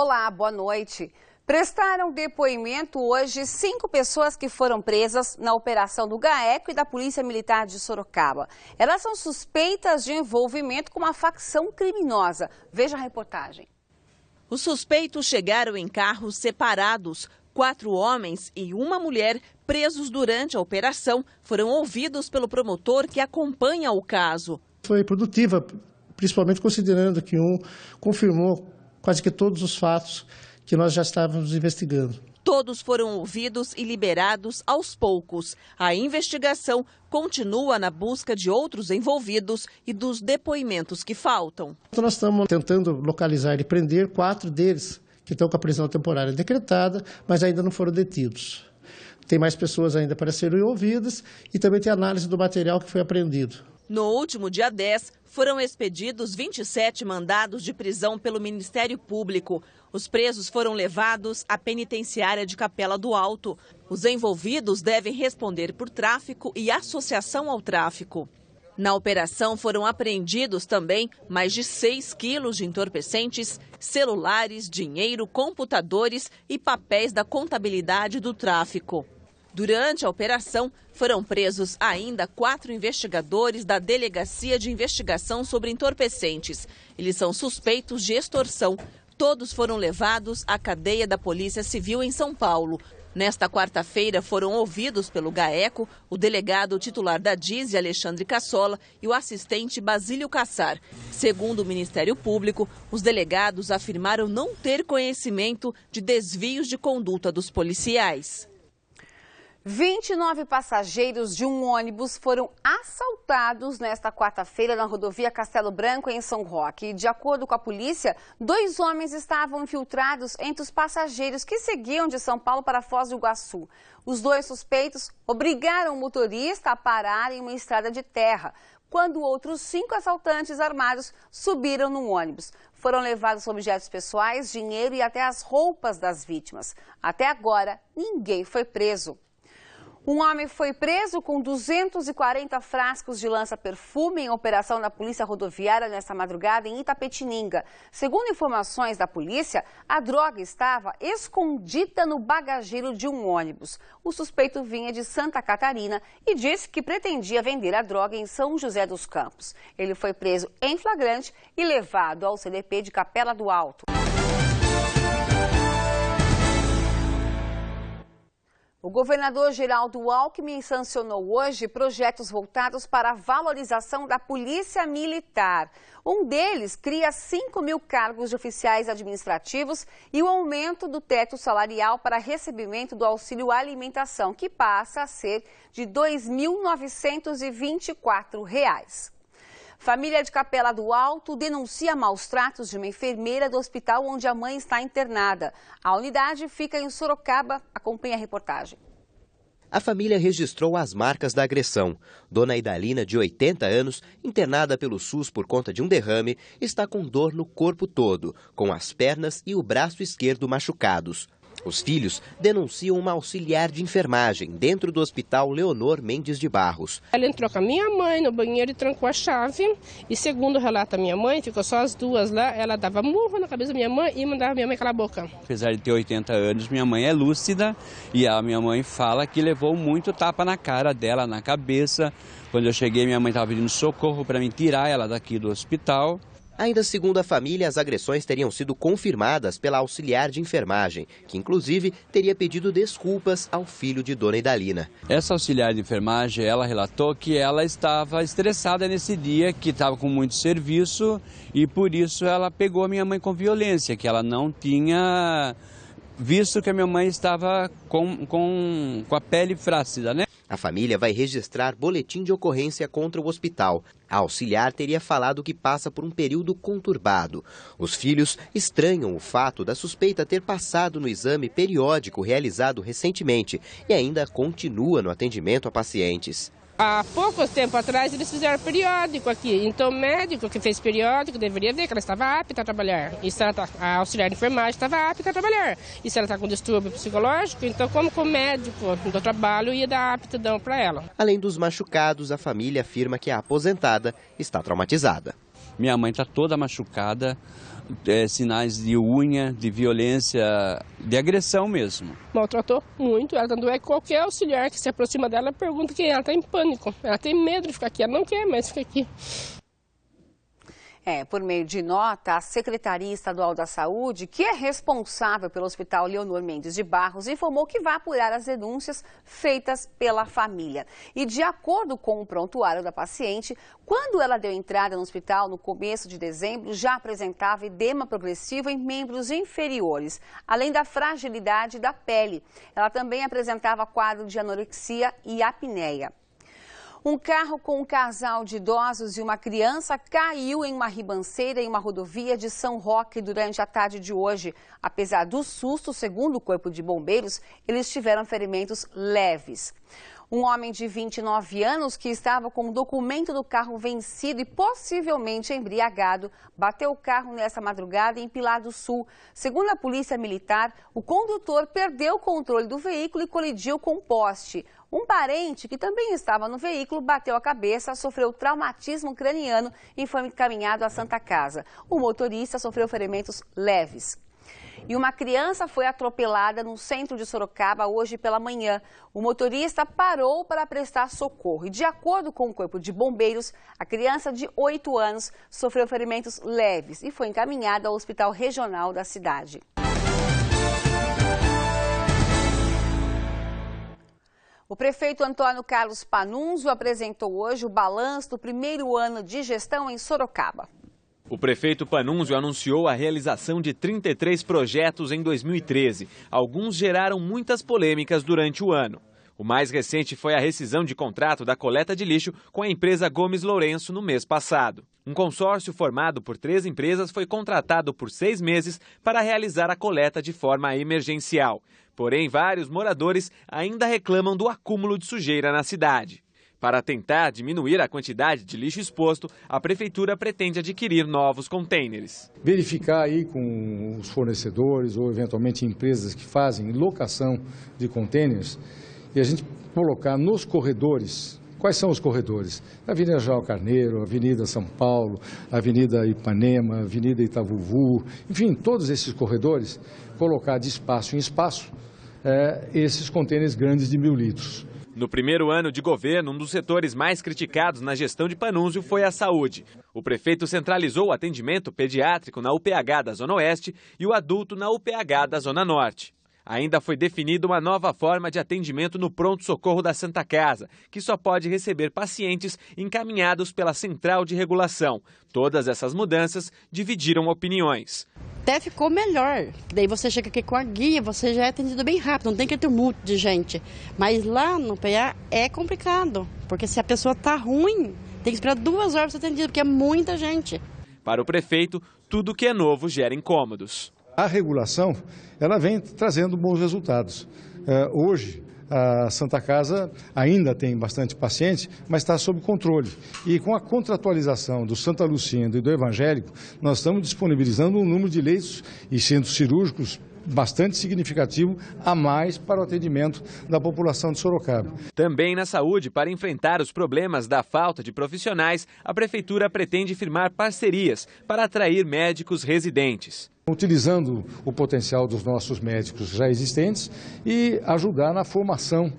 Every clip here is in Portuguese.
Olá, boa noite. Prestaram depoimento hoje 5 pessoas que foram presas na operação do GAECO e da Polícia Militar de Sorocaba. Elas são suspeitas de envolvimento com uma facção criminosa. Veja a reportagem. Os suspeitos chegaram em carros separados. 4 homens e uma mulher presos durante a operação foram ouvidos pelo promotor que acompanha o caso. Foi produtiva, principalmente considerando que um confirmou quase que todos os fatos que nós já estávamos investigando. Todos foram ouvidos e liberados aos poucos. A investigação continua na busca de outros envolvidos e dos depoimentos que faltam. Nós estamos tentando localizar e prender 4 deles que estão com a prisão temporária decretada, mas ainda não foram detidos. Tem mais pessoas ainda para serem ouvidas e também tem análise do material que foi apreendido. No último dia 10, foram expedidos 27 mandados de prisão pelo Ministério Público. Os presos foram levados à penitenciária de Capela do Alto. Os envolvidos devem responder por tráfico e associação ao tráfico. Na operação foram apreendidos também mais de 6 quilos de entorpecentes, celulares, dinheiro, computadores e papéis da contabilidade do tráfico. Durante a operação, foram presos ainda 4 investigadores da Delegacia de Investigação sobre Entorpecentes. Eles são suspeitos de extorsão. Todos foram levados à cadeia da Polícia Civil em São Paulo. Nesta quarta-feira foram ouvidos pelo GAECO o delegado titular da DISE, Alexandre Cassola, e o assistente Basílio Cassar. Segundo o Ministério Público, os delegados afirmaram não ter conhecimento de desvios de conduta dos policiais. 29 passageiros de um ônibus foram assaltados nesta quarta-feira na rodovia Castelo Branco, em São Roque. De acordo com a polícia, 2 homens estavam infiltrados entre os passageiros que seguiam de São Paulo para Foz do Iguaçu. Os 2 suspeitos obrigaram o motorista a parar em uma estrada de terra, quando outros 5 assaltantes armados subiram no ônibus. Foram levados objetos pessoais, dinheiro e até as roupas das vítimas. Até agora, ninguém foi preso. Um homem foi preso com 240 frascos de lança-perfume em operação da Polícia Rodoviária nesta madrugada em Itapetininga. Segundo informações da polícia, a droga estava escondida no bagageiro de um ônibus. O suspeito vinha de Santa Catarina e disse que pretendia vender a droga em São José dos Campos. Ele foi preso em flagrante e levado ao CDP de Capela do Alto. O governador Geraldo Alckmin sancionou hoje projetos voltados para a valorização da Polícia Militar. Um deles cria 5.000 cargos de oficiais administrativos e o aumento do teto salarial para recebimento do auxílio alimentação, que passa a ser de R$ 2.924. Família de Capela do Alto denuncia maus tratos de uma enfermeira do hospital onde a mãe está internada. A unidade fica em Sorocaba. Acompanhe a reportagem. A família registrou as marcas da agressão. Dona Idalina, de 80 anos, internada pelo SUS por conta de um derrame, está com dor no corpo todo, com as pernas e o braço esquerdo machucados. Os filhos denunciam uma auxiliar de enfermagem dentro do Hospital Leonor Mendes de Barros. Ela entrou com a minha mãe no banheiro e trancou a chave. E segundo relata a minha mãe, ficou só as duas lá. Ela dava murro na cabeça da minha mãe e mandava minha mãe calar a boca. Apesar de ter 80 anos, minha mãe é lúcida e a minha mãe fala que levou muito tapa na cara dela, na cabeça. Quando eu cheguei, minha mãe estava pedindo socorro para me tirar ela daqui do hospital. Ainda segundo a família, as agressões teriam sido confirmadas pela auxiliar de enfermagem, que inclusive teria pedido desculpas ao filho de Dona Idalina. Essa auxiliar de enfermagem, ela relatou que ela estava estressada nesse dia, que estava com muito serviço e por isso ela pegou a minha mãe com violência, que ela não tinha visto que a minha mãe estava com a pele flácida, né? A família vai registrar boletim de ocorrência contra o hospital. A auxiliar teria falado que passa por um período conturbado. Os filhos estranham o fato da suspeita ter passado no exame periódico realizado recentemente e ainda continua no atendimento a pacientes. Há pouco tempo atrás eles fizeram periódico aqui, então o médico que fez periódico deveria ver que ela estava apta a trabalhar. E se ela a auxiliar de enfermagem estava apta a trabalhar. E se ela está com distúrbio psicológico, então como que o médico do trabalho ia dar aptidão para ela? Além dos machucados, a família afirma que a aposentada está traumatizada. Minha mãe está toda machucada, sinais de unha, de violência, de agressão mesmo. Maltratou muito, ela tanto é que qualquer auxiliar que se aproxima dela pergunta quem é, ela está em pânico, ela tem medo de ficar aqui, ela não quer mais ficar aqui. Por meio de nota, a Secretaria Estadual da Saúde, que é responsável pelo Hospital Leonor Mendes de Barros, informou que vai apurar as denúncias feitas pela família. E de acordo com o prontuário da paciente, quando ela deu entrada no hospital no começo de dezembro, já apresentava edema progressivo em membros inferiores, além da fragilidade da pele. Ela também apresentava quadro de anorexia e apneia. Um carro com um casal de idosos e uma criança caiu em uma ribanceira em uma rodovia de São Roque durante a tarde de hoje. Apesar do susto, segundo o Corpo de Bombeiros, eles tiveram ferimentos leves. Um homem de 29 anos que estava com o documento do carro vencido e possivelmente embriagado bateu o carro nessa madrugada em Pilar do Sul. Segundo a Polícia Militar, o condutor perdeu o controle do veículo e colidiu com um poste. Um parente que também estava no veículo bateu a cabeça, sofreu traumatismo craniano e foi encaminhado à Santa Casa. O motorista sofreu ferimentos leves. E uma criança foi atropelada no centro de Sorocaba hoje pela manhã. O motorista parou para prestar socorro e, de acordo com o Corpo de Bombeiros, a criança de 8 anos sofreu ferimentos leves e foi encaminhada ao Hospital Regional da cidade. O prefeito Antônio Carlos Panunzio apresentou hoje o balanço do primeiro ano de gestão em Sorocaba. O prefeito Panunzio anunciou a realização de 33 projetos em 2013. Alguns geraram muitas polêmicas durante o ano. O mais recente foi a rescisão de contrato da coleta de lixo com a empresa Gomes Lourenço no mês passado. Um consórcio formado por 3 empresas foi contratado por 6 meses para realizar a coleta de forma emergencial. Porém, vários moradores ainda reclamam do acúmulo de sujeira na cidade. Para tentar diminuir a quantidade de lixo exposto, a Prefeitura pretende adquirir novos contêineres. Verificar aí com os fornecedores ou eventualmente empresas que fazem locação de contêineres e a gente colocar nos corredores. Quais são os corredores? Avenida João Carneiro, Avenida São Paulo, Avenida Ipanema, Avenida Itavuvu, enfim, todos esses corredores, colocar de espaço em espaço esses contêineres grandes de 1.000 litros. No primeiro ano de governo, um dos setores mais criticados na gestão de Panunzio foi a saúde. O prefeito centralizou o atendimento pediátrico na UPH da Zona Oeste e o adulto na UPH da Zona Norte. Ainda foi definida uma nova forma de atendimento no pronto-socorro da Santa Casa, que só pode receber pacientes encaminhados pela Central de Regulação. Todas essas mudanças dividiram opiniões. Até ficou melhor. Daí você chega aqui com a guia, você já é atendido bem rápido, não tem que ter tumulto de gente. Mas lá no PA é complicado, porque se a pessoa está ruim, tem que esperar 2 horas para ser atendido, porque é muita gente. Para o prefeito, tudo que é novo gera incômodos. A regulação, ela vem trazendo bons resultados. Hoje, a Santa Casa ainda tem bastante paciente, mas está sob controle. E com a contratualização do Santa Lucinda e do Evangélico, nós estamos disponibilizando um número de leitos e centros cirúrgicos bastante significativo a mais para o atendimento da população de Sorocaba. Também na saúde, para enfrentar os problemas da falta de profissionais, a Prefeitura pretende firmar parcerias para atrair médicos residentes. Utilizando o potencial dos nossos médicos já existentes e ajudar na formação.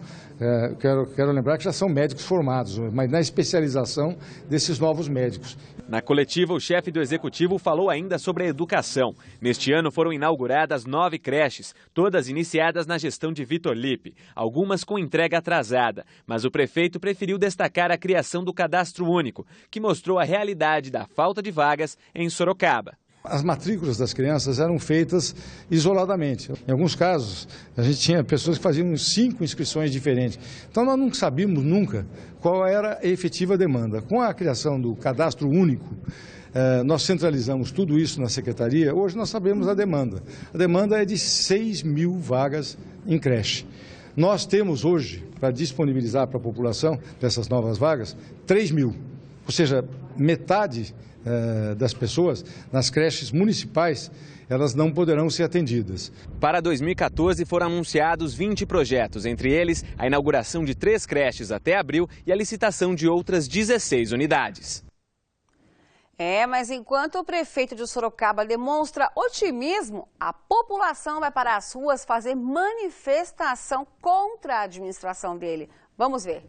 Quero lembrar que já são médicos formados, mas na especialização desses novos médicos. Na coletiva, o chefe do Executivo falou ainda sobre a educação. Neste ano foram inauguradas 9 creches, todas iniciadas na gestão de Vitor Lippe, algumas com entrega atrasada. Mas o prefeito preferiu destacar a criação do Cadastro Único, que mostrou a realidade da falta de vagas em Sorocaba. As matrículas das crianças eram feitas isoladamente. Em alguns casos, a gente tinha pessoas que faziam 5 inscrições diferentes. Então, nós não sabíamos nunca qual era a efetiva demanda. Com a criação do Cadastro Único, nós centralizamos tudo isso na Secretaria. Hoje nós sabemos a demanda. A demanda é de 6.000 vagas em creche. Nós temos hoje, para disponibilizar para a população dessas novas vagas, 3.000. Ou seja, metade das pessoas nas creches municipais, elas não poderão ser atendidas. Para 2014 foram anunciados 20 projetos, entre eles a inauguração de 3 creches até abril e a licitação de outras 16 unidades. Mas enquanto o prefeito de Sorocaba demonstra otimismo, a população vai para as ruas fazer manifestação contra a administração dele. Vamos ver.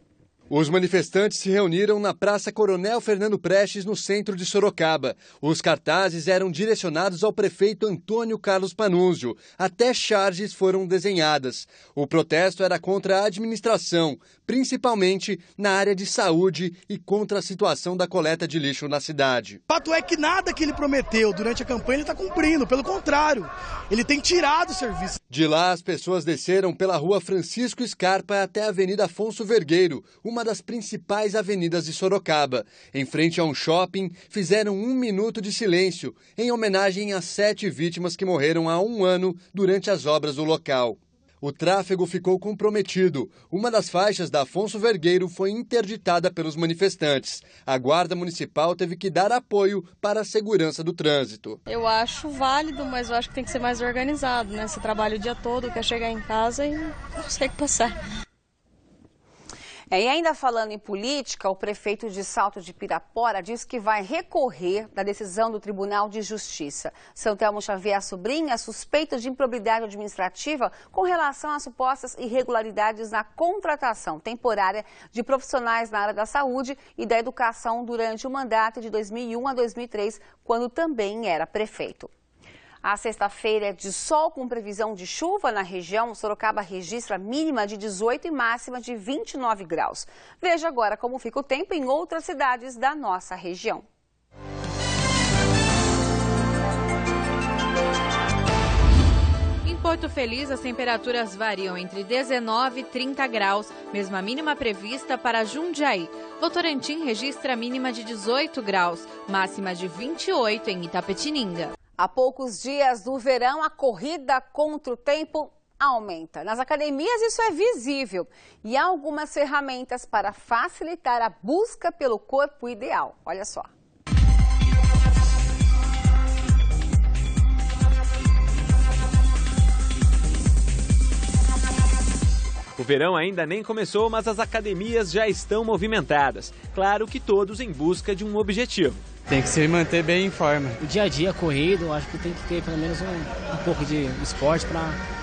Os manifestantes se reuniram na Praça Coronel Fernando Prestes, no centro de Sorocaba. Os cartazes eram direcionados ao prefeito Antônio Carlos Panunzio. Até charges foram desenhadas. O protesto era contra a administração, principalmente na área de saúde e contra a situação da coleta de lixo na cidade. O fato é que nada que ele prometeu durante a campanha ele está cumprindo. Pelo contrário, ele tem tirado o serviço. De lá, as pessoas desceram pela rua Francisco Scarpa até a Avenida Afonso Vergueiro, uma das principais avenidas de Sorocaba. Em frente a um shopping, fizeram 1 minuto de silêncio, em homenagem às 7 vítimas que morreram há 1 ano durante as obras do local. O tráfego ficou comprometido. Uma das faixas da Afonso Vergueiro foi interditada pelos manifestantes. A Guarda Municipal teve que dar apoio para a segurança do trânsito. Eu acho válido, mas eu acho que tem que ser mais organizado, né? Você trabalha o dia todo, quer chegar em casa e não consegue passar. E ainda falando em política, o prefeito de Salto de Pirapora diz que vai recorrer da decisão do Tribunal de Justiça. São Telmo Xavier Sobrinho é suspeito de improbidade administrativa com relação a supostas irregularidades na contratação temporária de profissionais na área da saúde e da educação durante o mandato de 2001 a 2003, quando também era prefeito. A sexta-feira é de sol com previsão de chuva na região. Sorocaba registra mínima de 18 e máxima de 29 graus. Veja agora como fica o tempo em outras cidades da nossa região. Em Porto Feliz, as temperaturas variam entre 19 e 30 graus, mesma mínima prevista para Jundiaí. Votorantim registra mínima de 18 graus, máxima de 28 em Itapetininga. Há poucos dias do verão, a corrida contra o tempo aumenta. Nas academias isso é visível e há algumas ferramentas para facilitar a busca pelo corpo ideal. Olha só. O verão ainda nem começou, mas as academias já estão movimentadas. Claro que todos em busca de um objetivo. Tem que se manter bem em forma. O dia a dia corrido, acho que tem que ter pelo menos um pouco de esporte para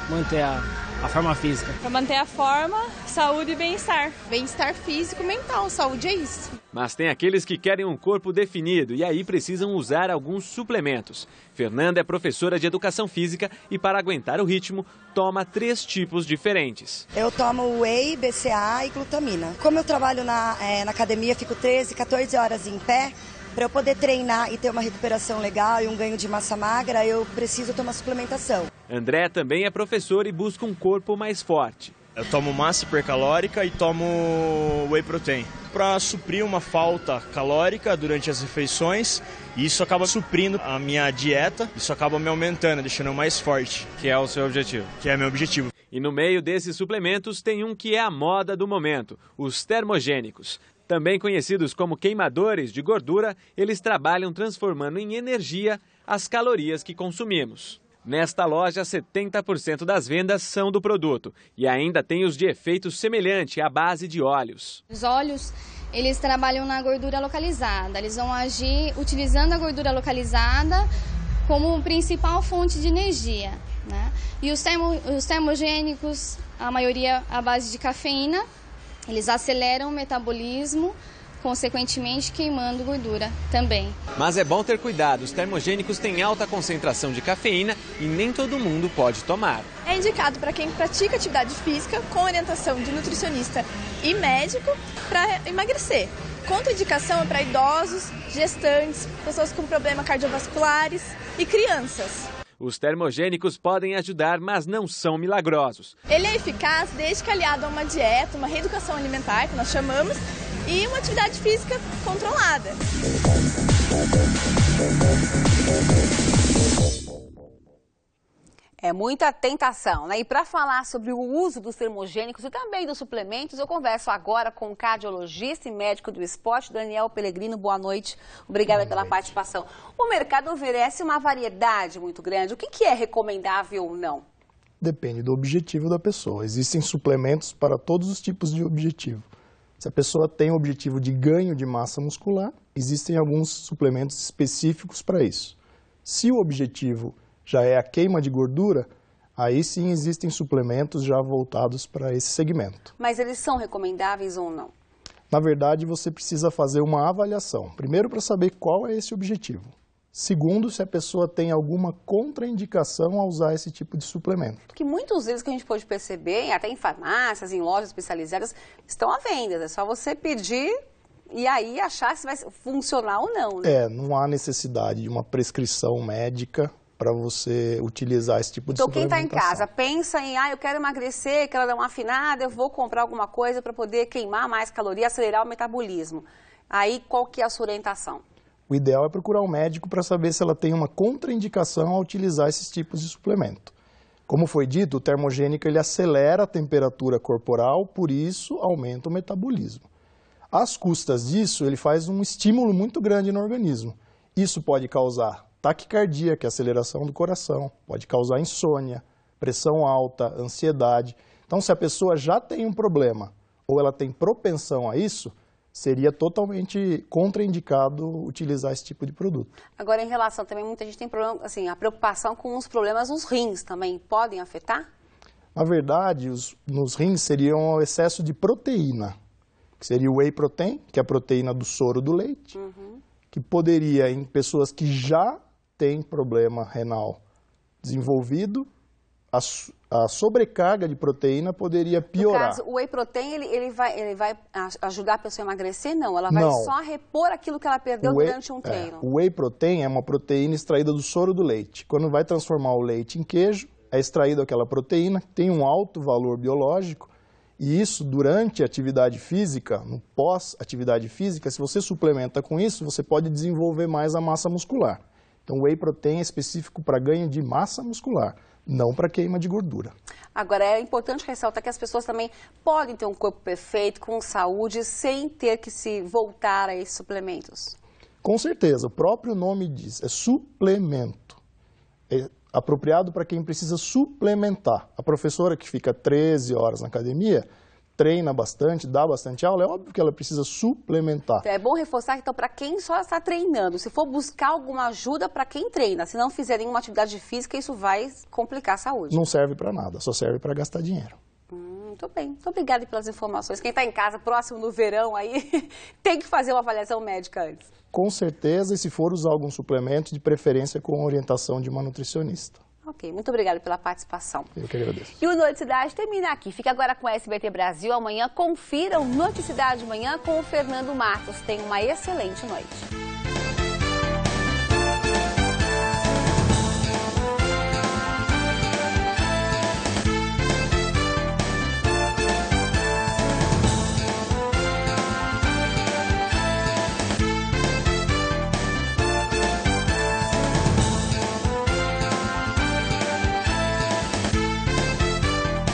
manter a forma física. Para manter a forma, saúde e bem-estar. Bem-estar físico e mental, saúde é isso. Mas tem aqueles que querem um corpo definido e aí precisam usar alguns suplementos. Fernanda é professora de educação física e para aguentar o ritmo, toma 3 tipos diferentes. Eu tomo whey, BCA e glutamina. Como eu trabalho na academia, fico 13, 14 horas em pé. Para eu poder treinar e ter uma recuperação legal e um ganho de massa magra, eu preciso tomar suplementação. André também é professor e busca um corpo mais forte. Eu tomo massa hipercalórica e tomo whey protein para suprir uma falta calórica durante as refeições. E isso acaba suprindo a minha dieta, isso acaba me aumentando, deixando eu mais forte. Que é o seu objetivo? Que é meu objetivo. E no meio desses suplementos tem um que é a moda do momento, os termogênicos. Também conhecidos como queimadores de gordura, eles trabalham transformando em energia as calorias que consumimos. Nesta loja, 70% das vendas são do produto e ainda tem os de efeito semelhante à base de óleos. Os óleos, eles trabalham na gordura localizada, eles vão agir utilizando a gordura localizada como principal fonte de energia, né? E os termogênicos, a maioria à base de cafeína, eles aceleram o metabolismo, consequentemente queimando gordura também. Mas é bom ter cuidado, os termogênicos têm alta concentração de cafeína e nem todo mundo pode tomar. É indicado para quem pratica atividade física com orientação de nutricionista e médico para emagrecer. Contraindicação é para idosos, gestantes, pessoas com problemas cardiovasculares e crianças. Os termogênicos podem ajudar, mas não são milagrosos. Ele é eficaz desde que aliado a uma dieta, uma reeducação alimentar, que nós chamamos, e uma atividade física controlada. É muita tentação, né? E para falar sobre o uso dos termogênicos e também dos suplementos, eu converso agora com o cardiologista e médico do esporte, Daniel Pellegrino. Boa noite. Obrigada pela participação. O mercado oferece uma variedade muito grande. O que é recomendável ou não? Depende do objetivo da pessoa. Existem suplementos para todos os tipos de objetivo. Se a pessoa tem o objetivo de ganho de massa muscular, existem alguns suplementos específicos para isso. Se o objetivo já é a queima de gordura, aí sim existem suplementos já voltados para esse segmento. Mas eles são recomendáveis ou não? Na verdade, você precisa fazer uma avaliação. Primeiro, para saber qual é esse objetivo. Segundo, se a pessoa tem alguma contraindicação a usar esse tipo de suplemento. Porque muitos deles que a gente pode perceber, até em farmácias, em lojas especializadas, estão à venda. É só você pedir e aí achar se vai funcionar ou não, né? Não há necessidade de uma prescrição médica para você utilizar esse tipo de suplementação. Então, quem está em casa pensa em, eu quero emagrecer, quero dar uma afinada, eu vou comprar alguma coisa para poder queimar mais caloria, acelerar o metabolismo. Aí, qual que é a sua orientação? O ideal é procurar um médico para saber se ela tem uma contraindicação a utilizar esses tipos de suplemento. Como foi dito, o termogênico ele acelera a temperatura corporal, por isso aumenta o metabolismo. Às custas disso, ele faz um estímulo muito grande no organismo. Isso pode causar taquicardia, que é a aceleração do coração, pode causar insônia, pressão alta, ansiedade. Então, se a pessoa já tem um problema ou ela tem propensão a isso, seria totalmente contraindicado utilizar esse tipo de produto. Agora, em relação também, muita gente tem problema, assim, a preocupação com os problemas nos rins também podem afetar? Na verdade, nos rins seriam o excesso de proteína, que seria o whey protein, que é a proteína do soro do leite, que poderia, em pessoas que já têm problema renal desenvolvido, a sobrecarga de proteína poderia piorar. No caso, o whey protein, ele vai ajudar a pessoa a emagrecer? Não, ela vai só repor aquilo que ela perdeu durante um treino. O whey protein é uma proteína extraída do soro do leite. Quando vai transformar o leite em queijo, é extraída aquela proteína, que tem um alto valor biológico, e isso durante a atividade física, no pós-atividade física, se você suplementa com isso, você pode desenvolver mais a massa muscular. Então o whey protein é específico para ganho de massa muscular, não para queima de gordura. Agora, é importante ressaltar que as pessoas também podem ter um corpo perfeito, com saúde, sem ter que se voltar a esses suplementos. Com certeza, o próprio nome diz, é suplemento. É apropriado para quem precisa suplementar. A professora que fica 13 horas na academia, treina bastante, dá bastante aula, é óbvio que ela precisa suplementar. É bom reforçar que, então, para quem só está treinando, se for buscar alguma ajuda para quem treina, se não fizer nenhuma atividade física, isso vai complicar a saúde. Não serve para nada, só serve para gastar dinheiro. Muito bem, muito obrigada pelas informações. Quem está em casa, próximo do verão, aí tem que fazer uma avaliação médica antes. Com certeza, e se for usar algum suplemento, de preferência com orientação de uma nutricionista. Ok, muito obrigada pela participação. Eu que agradeço. E o Noite Cidade termina aqui. Fica agora com o SBT Brasil. Amanhã confira o Noite Cidade de Manhã com o Fernando Matos. Tenha uma excelente noite.